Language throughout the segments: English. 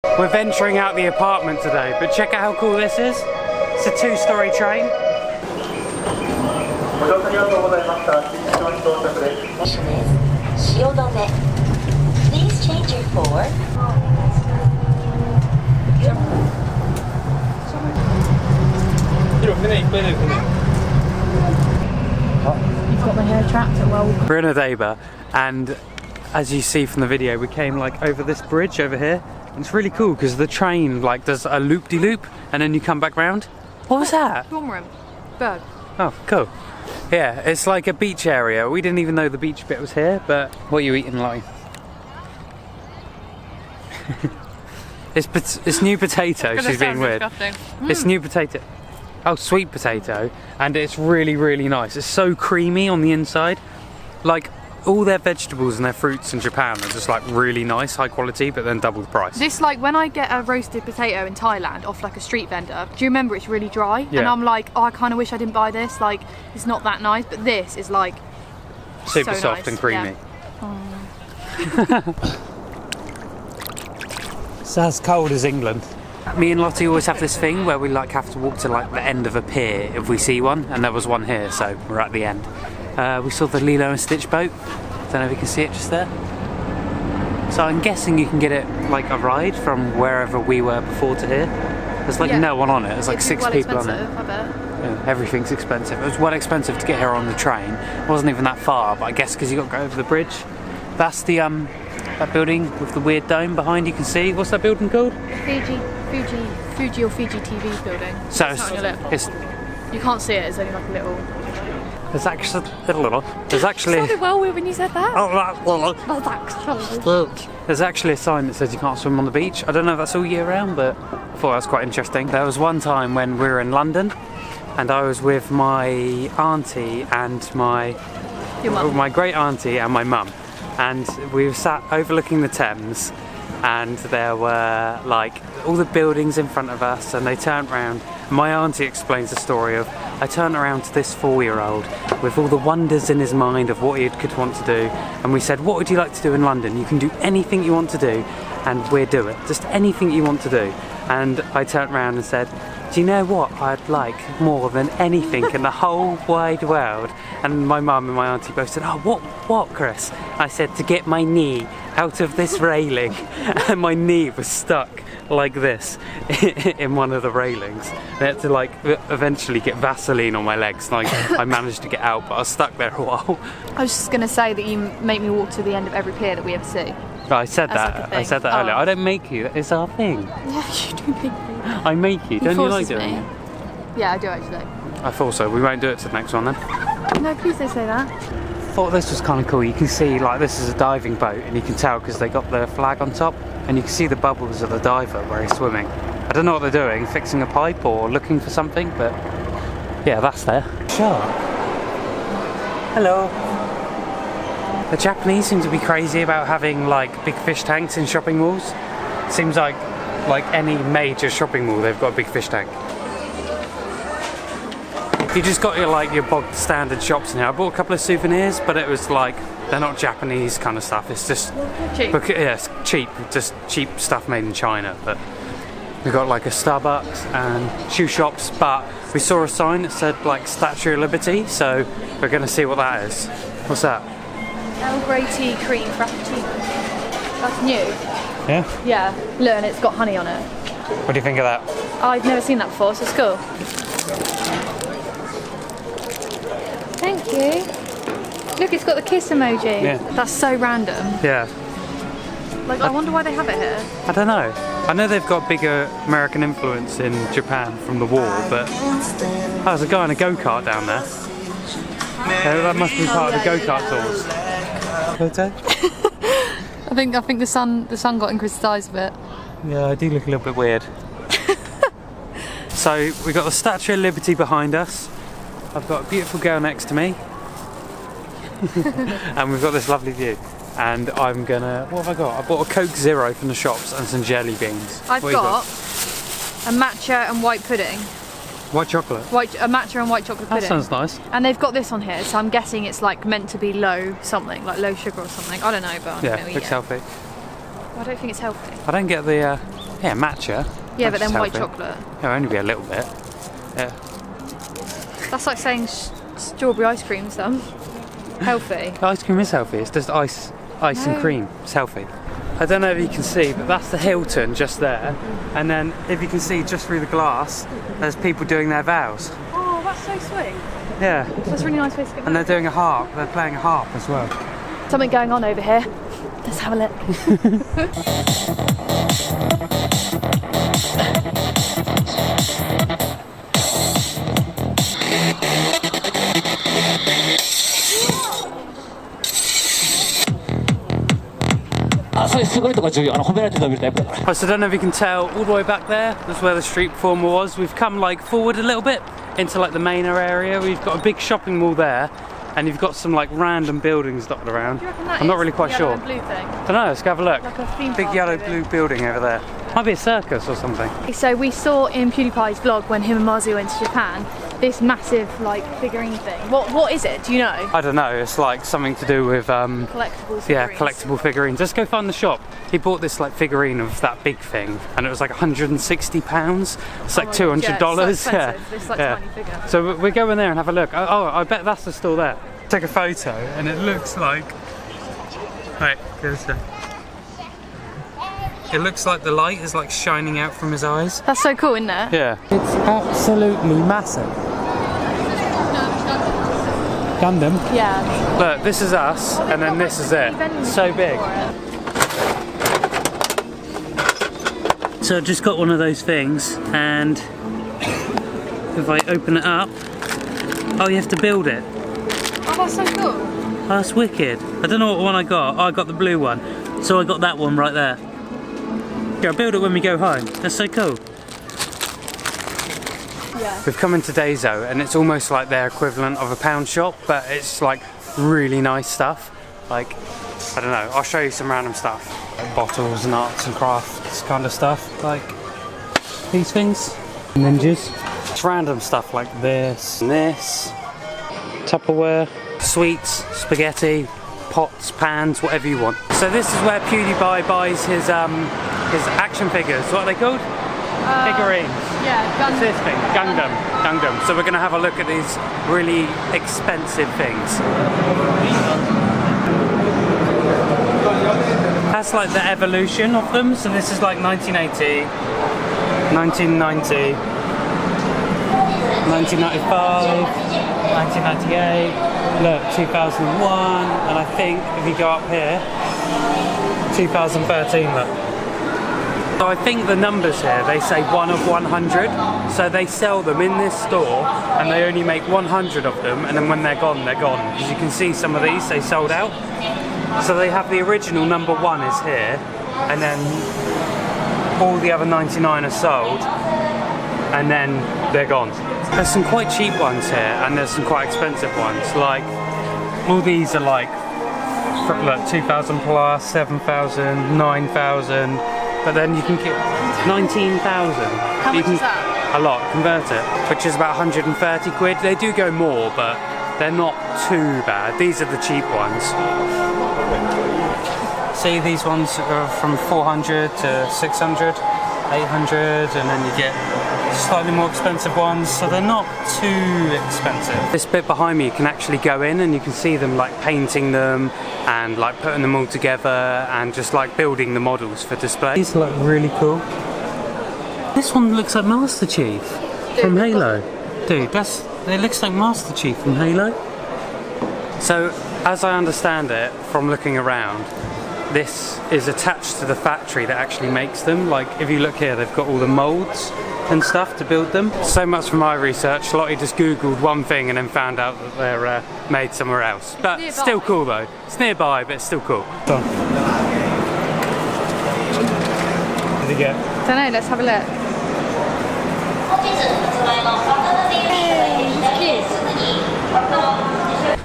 We're venturing out the apartment today, but check out how cool this is. It's a 2-story train. Please change your floor. You've got my hair trapped at well. We're in Odaiba, and as you see from the video, we came like over this bridge over here. It's really cool because the train like does a loop-de-loop and then you come back round. What was that? Cormorant. Bird. Oh, cool. Yeah, it's like a beach area. We didn't even know the beach bit was here, but what are you eating, Lottie? It's new potato. She's being weird. It's new potato. Oh, sweet potato, and it's really, really nice. It's so creamy on the inside. Like, all their vegetables and their fruits in Japan are just like really nice, high quality, but then double the price. This, like, when I get a roasted potato in Thailand off like a street vendor, do you remember it's really dry? Yeah. And I'm like, oh, I kind of wish I didn't buy this. Like, it's not that nice, but this is like super so soft nice. and creamy. Yeah. It's as cold as England. Me and Lottie always have this thing where we like have to walk to like the end of a pier if we see one, and there was one here, so we're at the end. We saw the Lilo and Stitch boat. Don't know if you can see it just there. So I'm guessing you can get it like a ride from wherever we were before to here. There's like no one on it. There's like 6 people on it. I bet. Yeah, everything's expensive. It was well expensive to get here on the train. It wasn't even that far, but I guess because you got to go over the bridge. That's the that building with the weird dome behind. You can see. What's that building called? Fuji or Fiji TV building. So it's you can't see it. It's only like a little. There's actually There's actually. It sounded well when you said that. There's actually a sign that says you can't swim on the beach. I don't know if that's all year round, but I thought that was quite interesting. There was one time when we were in London, and I was with my auntie and my great auntie and my mum, and we were sat overlooking the Thames, and there were like all the buildings in front of us, and they turned round. My auntie explains the story of, I turned around to this 4-year-old with all the wonders in his mind of what he could want to do, and we said, what would you like to do in London? You can do anything you want to do, and we'll do it. Just anything you want to do. And I turned around and said, do you know what I'd like more than anything in the whole wide world? And my mum and my auntie both said, oh, what, Chris? I said, to get my knee out of this railing. And my knee was stuck like this in one of the railings. I had to like eventually get Vaseline on my legs, and I managed to get out, but I was stuck there a while. I was just going to say that you make me walk to the end of every pier that we ever see. I said that. I said that earlier. I don't make you. It's our thing. Yeah, you do make me. I make you. Don't you like doing it? Yeah, I do actually. I thought so. We won't do it to the next one then. No, please don't say that. I thought this was kind of cool. You can see like this is a diving boat, and you can tell because they got the flag on top, and you can see the bubbles of the diver where he's swimming. I don't know what they're doing, fixing a pipe or looking for something, but yeah, that's there. Shark. Hello. The Japanese seem to be crazy about having like big fish tanks in shopping malls. Seems like any major shopping mall, they've got a big fish tank. You just got your bog standard shops in here. I bought a couple of souvenirs, but it was like, they're not Japanese kind of stuff. It's just cheap. Yeah, it's cheap, just cheap stuff made in China. But we got like a Starbucks and shoe shops, but we saw a sign that said like Statue of Liberty, so we're gonna see what that is. What's that? Earl Grey tea cream frappuccino. That's new. Yeah? Yeah, look, and it's got honey on it. What do you think of that? I've never seen that before, so it's cool. Thank you. Look, it's got the kiss emoji. Yeah. That's so random. Yeah. Like, I wonder why they have it here. I don't know. I know they've got bigger American influence in Japan from the war, but oh, there's a guy in a go-kart down there. That must be part of the go-kart tours. I think the sun got in Chris's eyes a bit. Yeah, I do look a little bit weird. So we've got the Statue of Liberty behind us. I've got a beautiful girl next to me. And we've got this lovely view. And I'm gonna, what have I got? I bought a Coke Zero from the shops and some jelly beans. I've got a matcha and white pudding. White chocolate? A matcha and white chocolate pudding. That sounds nice. And they've got this on here, so I'm guessing it's like meant to be low something, like low sugar or something. I don't know, but I'm yeah, gonna eat looks it. healthy. Well, I don't think it's healthy. I don't get the Yeah, matcha. Yeah, That's but then white healthy. chocolate. It'll only be a little bit. Yeah. That's like saying strawberry ice cream's healthy. The ice cream is healthy. It's just ice and cream. It's healthy. I don't know if you can see, but that's the Hilton just there. And then if you can see just through the glass, there's people doing their vows. Oh, that's so sweet. Yeah. That's a really nice place to go. And they're doing a harp. They're playing a harp as well. Something going on over here. Let's have a look. そういうすごいとこ重要。褒められて伸びるタイプだから。 So I don't know if you can tell, all the way back there, that's where the street performer was. We've come like forward a little bit into like the main area. We've got a big shopping mall there, and you've got some like random buildings dotted around. Do you reckon that I'm not is really quite the yellow sure. and blue thing? Don't know, let's go have a look. Like a theme Big park, yellow maybe. blue building over there. Might be a circus or something. So we saw in PewDiePie's vlog when him and Marzi went to Japan this massive like figurine thing. What is it? Do you know? I don't know, it's like something to do with Collectible figurines. yeah, collectible figurines. Let's go find the shop. He bought this like figurine of that big thing, and it was like £160. It's like $200. Yeah, it's so expensive. This like tiny figure. So we're going there and have a look. Oh, I bet that's the store there. Take a photo, and it looks like. Wait, here's the. It looks like the light is like shining out from his eyes. That's so cool, isn't it? Yeah. It's absolutely massive. Gundam. Yeah. Look, this is us, and then this is it. So big. So I just got one of those things, and if I open it up, oh, you have to build it. Oh, that's so cool. Oh, that's wicked. I don't know what one I got. Oh, I got the blue one. So I got that one right there. Yeah, I'll build it when we go home. That's so cool. Yeah. We've come into Daiso, and it's almost like their equivalent of a pound shop, but it's like really nice stuff. Like, I don't know, I'll show you some random stuff. Like bottles and arts and crafts kind of stuff. Like these things. Ninjas. It's random stuff like this and this. Tupperware. Sweets, spaghetti, pots, pans, whatever you want. So this is where PewDiePie buys his action figures. What are they called? Figurines. Yeah, What's this thing? Gundam. So we're going to have a look at these really expensive things. That's like the evolution of them. So this is like 1980, 1990, 1995, 1998. Look, 2001, and I think if you go up here, 2013, look. So I think the numbers here, they say 1 of 100. So they sell them in this store, and they only make 100 of them, and then when they're gone, they're gone. As you can see, some of these, they sold out. So they have the original number 1 is here, and then all the other 99 are sold, and then they're gone. There's some quite cheap ones here, and there's some quite expensive ones. Like, all these are like, look, 2,000 plus, 7,000, 9,000, but then you can get 19,000. How much is that? A lot, convert it, which is about 130 quid. They do go more, but they're not too bad. These are the cheap ones. See, these ones are from 400 to 600, 800, and then you get slightly more expensive ones, so they're not too expensive. This bit behind me, you can actually go in and you can see them like painting them and like putting them all together and just like building the models for display. These look really cool. This one looks like Master Chief from Halo. Dude, it looks like Master Chief from Halo. So, as I understand it from looking around, this is attached to the factory that actually makes them. Like, if you look here, they've got all the molds and stuff to build them. So much for my research. Lottie just googled one thing and then found out that they're made somewhere else. But Nearby. Still cool though. It's nearby, but it's still cool. Done. What did you get? Don't know, let's have a look.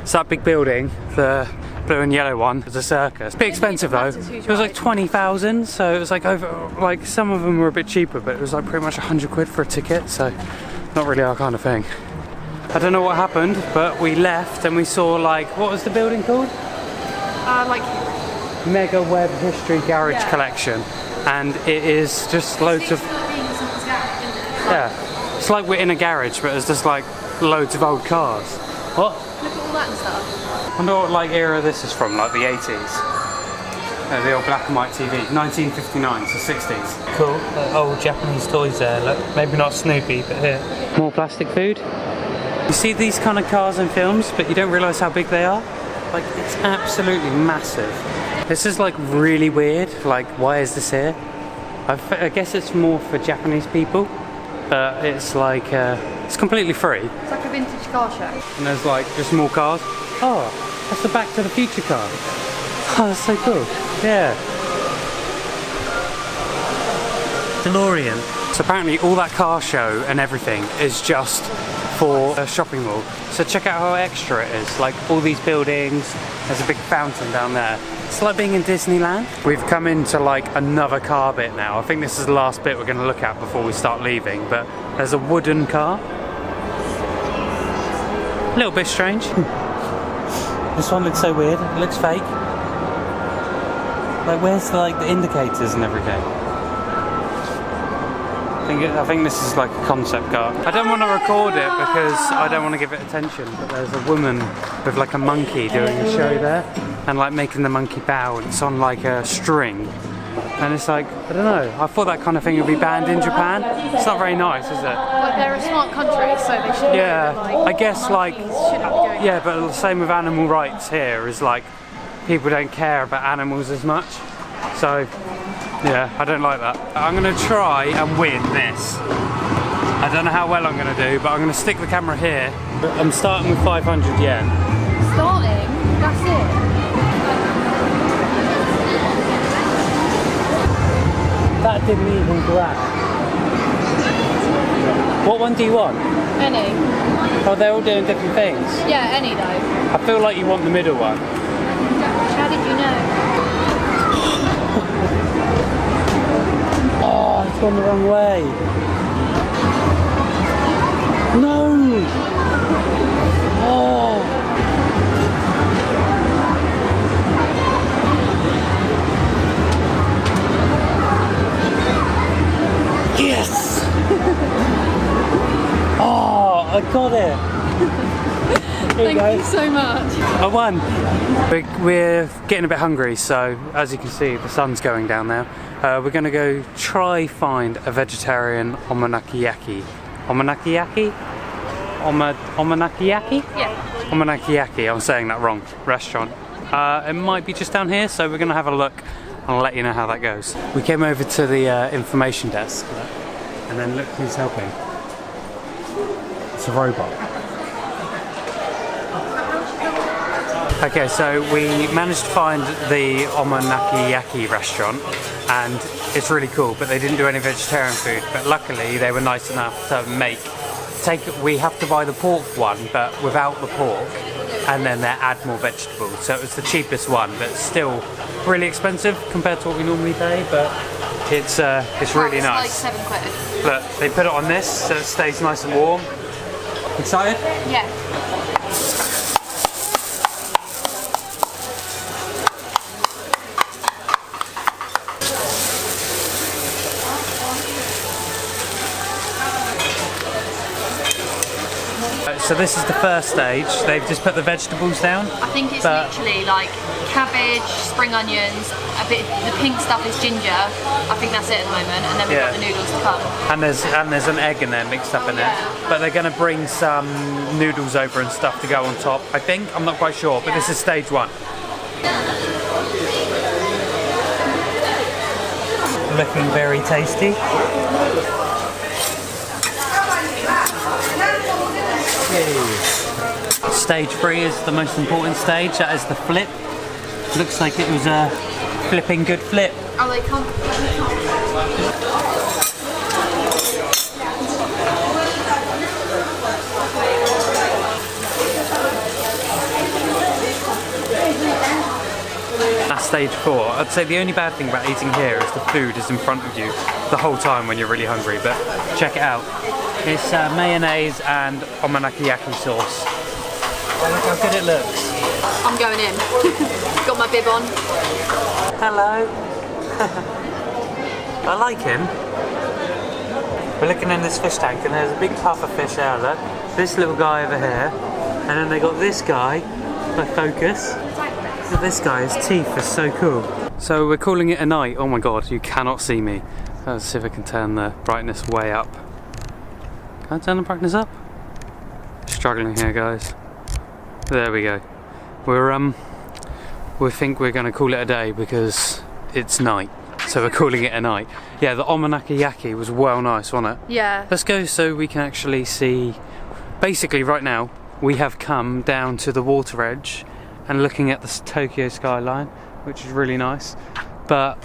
It's that big building, the blue and yellow one, was a circus. Bit expensive though. It was like 20,000, so it was like over, like some of them were a bit cheaper, but it was like pretty much 100 quid for a ticket, so not really our kind of thing. I don't know what happened, but we left and we saw like, what was the building called? Like Mega Web History Garage Yeah. Collection. and it is just loads of, yeah, it's like we're in a garage, but it's just like loads of old cars. What? Look at all that and stuff. I wonder what like era this is from, like the 80s. The old black and white TV, 1959 to 60s. Cool, old Japanese toys there, look. Maybe not Snoopy, but here. More plastic food. You see these kind of cars in films, but you don't realise how big they are. Like, it's absolutely massive. This is like really weird, like why is this here? I guess it's more for Japanese people, but it's like, it's completely free. It's like a vintage car show. And there's like just more cars. Oh, that's the Back to the Future car. Oh, that's so cool. Yeah. DeLorean. So apparently all that car show and everything is just for a shopping mall. So check out how extra it is. Like all these buildings, there's a big fountain down there. It's like being in Disneyland. We've come into like another car bit now. I think this is the last bit we're going to look at before we start leaving, but there's a wooden car. A little bit strange. This one looks so weird, it looks fake. Like where's like the indicators and everything? I think this is like a concept car. I don't want to record it because I don't want to give it attention, but there's a woman with like a monkey doing a show there and like making the monkey bow, and it's on like a string. And it's like, I don't know, I thought that kind of thing would be banned in Japan. It's not very nice, is it? Like they're a smart country, so they should. Yeah, like, I guess like, yeah, but the same with animal rights here is like, people don't care about animals as much. So, yeah, I don't like that. I'm going to try and win this. I don't know how well I'm going to do, but I'm going to stick the camera here. I'm starting with 500 yen. Starting? That's it? That didn't even grab. What one do you want? Any. Oh, they're all doing different things. Yeah, any though. I feel like you want the middle one. How did you know? Oh, it's gone the wrong way. No! Oh! Yes! Oh, I got it! Thank you so much. I won! We're getting a bit hungry, so as you can see, the sun's going down now. We're going to go try find a vegetarian omanakiyaki. Omanakiyaki? Omanakiyaki? Yeah. Omanakiyaki, I'm saying that wrong. Restaurant. It might be just down here, so we're going to have a look and I'll let you know how that goes. We came over to the information desk, and then look who's helping. It's a robot. Okay, so we managed to find the omanakiyaki restaurant, and it's really cool, but they didn't do any vegetarian food, but luckily they were nice enough to we have to buy the pork one, but without the pork, and then they add more vegetables. So it was the cheapest one, but still really expensive compared to what we normally pay, but it's really nice. Like £7. Look, they put it on this so it stays nice and warm. Excited? Yeah. So this is the first stage. They've just put the vegetables down. I think it's literally like cabbage, spring onions, a bit. The pink stuff is ginger. I think that's it at the moment, and then we've got the noodles to come. And there's an egg in there mixed up in it. But they're going to bring some noodles over and stuff to go on top. I think, I'm not quite sure, but this is stage one. Looking very tasty. Stage 3 is the most important stage. That is the flip. Looks like it was a flipping good flip. Oh, they can't. That's stage 4. I'd say the only bad thing about eating here is the food is in front of you the whole time when you're really hungry, but check it out. It's mayonnaise and omanakiyaki sauce. Oh, look how good it looks. I'm going in. Got my bib on. Hello. I like him. We're looking in this fish tank and there's a big puffer fish there, look. This little guy over here. And then they got this guy, by focus. Look at this guy, his teeth are so cool. So we're calling it a night. Oh my god, you cannot see me. Let's see if I can turn the brightness way up. Can I turn the brightness up? Struggling here, guys. There we go. We think we're going to call it a day because it's night. So we're calling it a night. Yeah, the omanakayaki was well nice, wasn't it? Yeah. Let's go so we can actually see. Basically, right now we have come down to the water edge and looking at the Tokyo skyline, which is really nice. But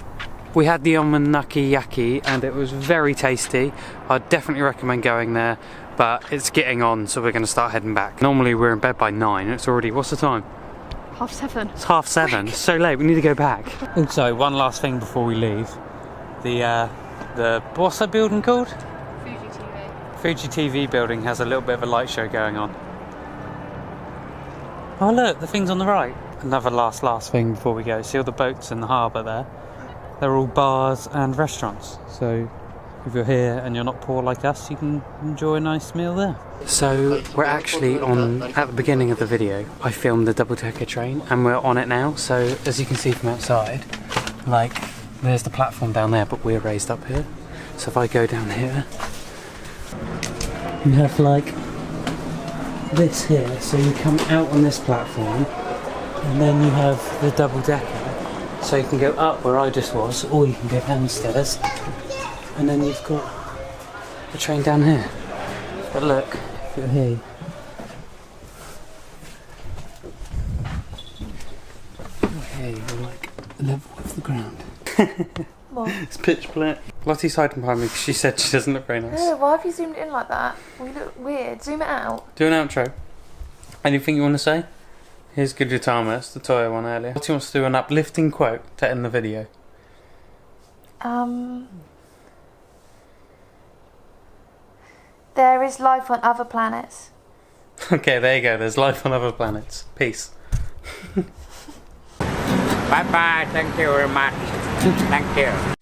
we had the omanakayaki and it was very tasty. I'd definitely recommend going there, but it's getting on, so we're going to start heading back. Normally we're in bed by 9. It's already, what's the time? 7:30. It's 7:30. It's so late. We need to go back. Also, one last thing before we leave. The what's that building called? Fuji TV. Fuji TV building has a little bit of a light show going on. Oh look, the thing's on the right. Another last thing before we go. See all the boats in the harbour there? They're all bars and restaurants. So if you're here and you're not poor like us, you can enjoy a nice meal there. So we're actually at the beginning of the video, I filmed the double-decker train and we're on it now. So as you can see from outside, like there's the platform down there, but we're raised up here. So if I go down here, you have like this here. So you come out on this platform and then you have the double-decker. So you can go up where I just was, or you can go downstairs. And then you've got the train down here. But look, if you're here, you're like level with the ground. What? It's pitch black. Lottie's hiding behind me because she said she doesn't look very nice. Oh, why have you zoomed in like that? We look weird. Zoom it out. Do an outro. Anything you want to say? Here's Gudetama, it's the Toyo one earlier. Lottie wants to do an uplifting quote to end the video. There is life on other planets. Okay, there you go. There's life on other planets. Peace. Bye bye. Thank you very much. Thank you.